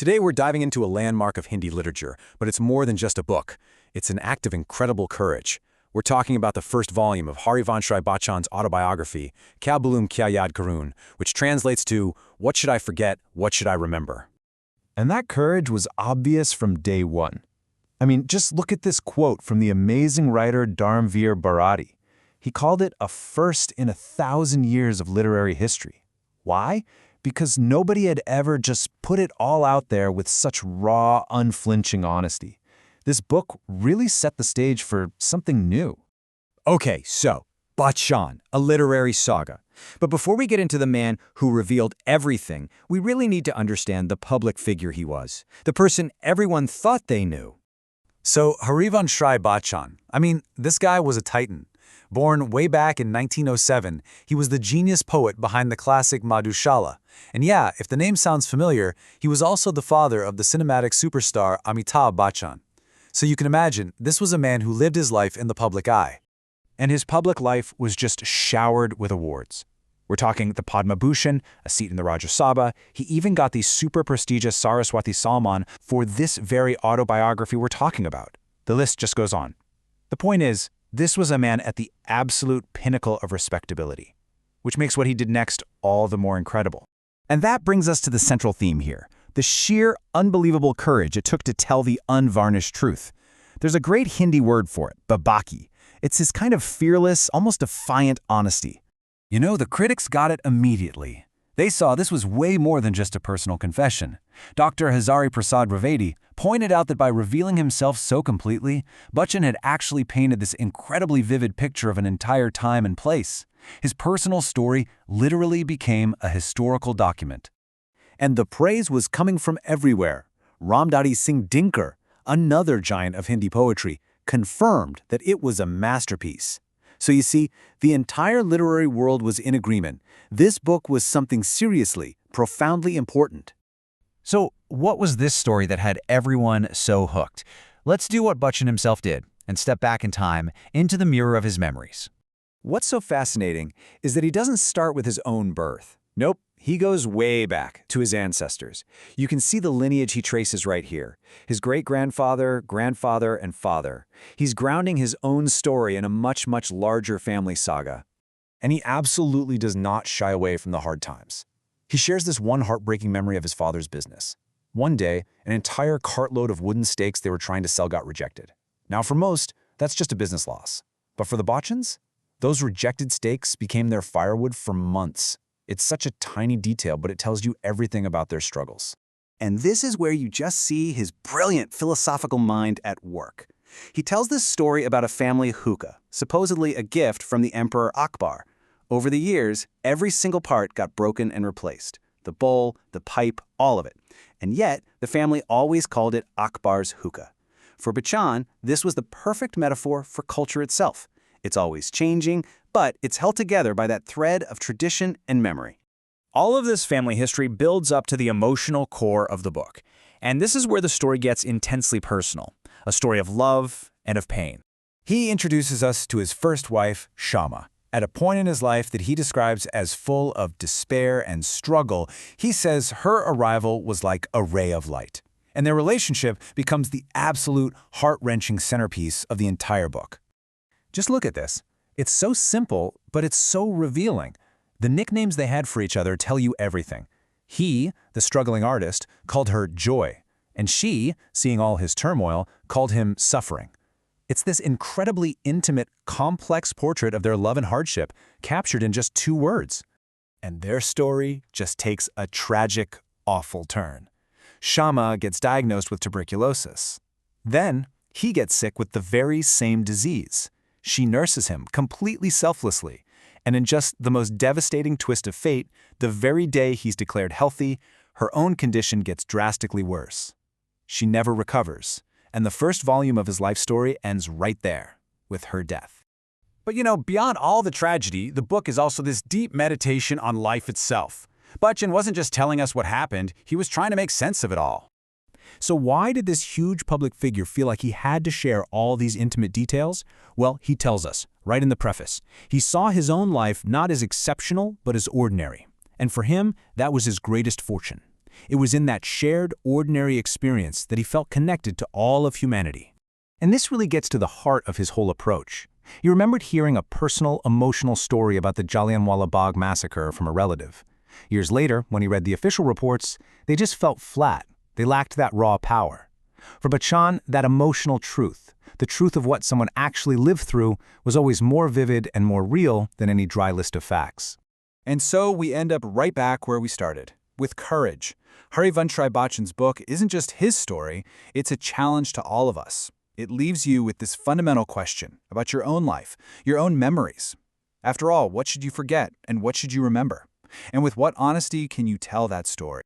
Today we're diving into a landmark of Hindi literature, but it's more than just a book. It's an act of incredible courage. We're talking about the first volume of Harivansh Rai Bachchan's autobiography, Kya Bulum Kya Yad Karun, which translates to, What should I forget, what should I remember? And that courage was obvious from day one. I mean, just look at this quote from the amazing writer Dharmveer Bharati. He called it a first in 1,000 years of literary history. Why? Because nobody had ever just put it all out there with such raw, unflinching honesty. This book really set the stage for something new. Okay, so, Bachchan, a literary saga. But before we get into the man who revealed everything, we really need to understand the public figure he was, the person everyone thought they knew. So, Harivansh Rai Bachchan, this guy was a titan. Born way back in 1907, he was the genius poet behind the classic Madhushala. And yeah, if the name sounds familiar, he was also the father of the cinematic superstar Amitabh Bachchan. So you can imagine, this was a man who lived his life in the public eye. And his public life was just showered with awards. We're talking the Padma Bhushan, a seat in the Rajya Sabha. He even got the super prestigious Saraswati Salman for this very autobiography we're talking about. The list just goes on. The point is, this was a man at the absolute pinnacle of respectability, which makes what he did next all the more incredible. And that brings us to the central theme here, the sheer, unbelievable courage it took to tell the unvarnished truth. There's a great Hindi word for it, babaki. It's his kind of fearless, almost defiant honesty. You know, the critics got it immediately. They saw this was way more than just a personal confession. Dr. Hazari Prasad Ravedi pointed out that by revealing himself so completely, Bachchan had actually painted this incredibly vivid picture of an entire time and place. His personal story literally became a historical document. And the praise was coming from everywhere. Ramdhari Singh Dinkar, another giant of Hindi poetry, confirmed that it was a masterpiece. So you see, the entire literary world was in agreement. This book was something seriously, profoundly important. So what was this story that had everyone so hooked? Let's do what Bachchan himself did and step back in time into the mirror of his memories. What's so fascinating is that he doesn't start with his own birth. Nope, he goes way back to his ancestors. You can see the lineage he traces right here. His great-grandfather, grandfather, and father. He's grounding his own story in a much, much larger family saga. And he absolutely does not shy away from the hard times. He shares this one heartbreaking memory of his father's business. One day, an entire cartload of wooden stakes they were trying to sell got rejected. Now for most, that's just a business loss. But for the Bachchans, those rejected stakes became their firewood for months. It's such a tiny detail, but it tells you everything about their struggles. And this is where you just see his brilliant philosophical mind at work. He tells this story about a family hookah, supposedly a gift from the Emperor Akbar. Over the years, every single part got broken and replaced. The bowl, the pipe, all of it. And yet, the family always called it Akbar's hookah. For Bachchan, this was the perfect metaphor for culture itself. It's always changing, but it's held together by that thread of tradition and memory. All of this family history builds up to the emotional core of the book. And this is where the story gets intensely personal, a story of love and of pain. He introduces us to his first wife, Shama. At a point in his life that he describes as full of despair and struggle, he says her arrival was like a ray of light. And their relationship becomes the absolute heart-wrenching centerpiece of the entire book. Just look at this. It's so simple, but it's so revealing. The nicknames they had for each other tell you everything. He, the struggling artist, called her Joy, and she, seeing all his turmoil, called him Suffering. It's this incredibly intimate, complex portrait of their love and hardship, captured in just 2 words. And their story just takes a tragic, awful turn. Shama gets diagnosed with tuberculosis. Then, he gets sick with the very same disease. She nurses him completely selflessly, and in just the most devastating twist of fate, the very day he's declared healthy, her own condition gets drastically worse. She never recovers, and the first volume of his life story ends right there, with her death. But beyond all the tragedy, the book is also this deep meditation on life itself. Bachchan wasn't just telling us what happened, he was trying to make sense of it all. So why did this huge public figure feel like he had to share all these intimate details? Well, he tells us, right in the preface. He saw his own life not as exceptional, but as ordinary. And for him, that was his greatest fortune. It was in that shared, ordinary experience that he felt connected to all of humanity. And this really gets to the heart of his whole approach. He remembered hearing a personal, emotional story about the Jallianwala Bagh massacre from a relative. Years later, when he read the official reports, they just felt flat. They lacked that raw power. For Bachchan, that emotional truth, the truth of what someone actually lived through, was always more vivid and more real than any dry list of facts. And so we end up right back where we started, with courage. Harivansh Rai Bachchan's book isn't just his story, it's a challenge to all of us. It leaves you with this fundamental question about your own life, your own memories. After all, what should you forget and what should you remember? And with what honesty can you tell that story?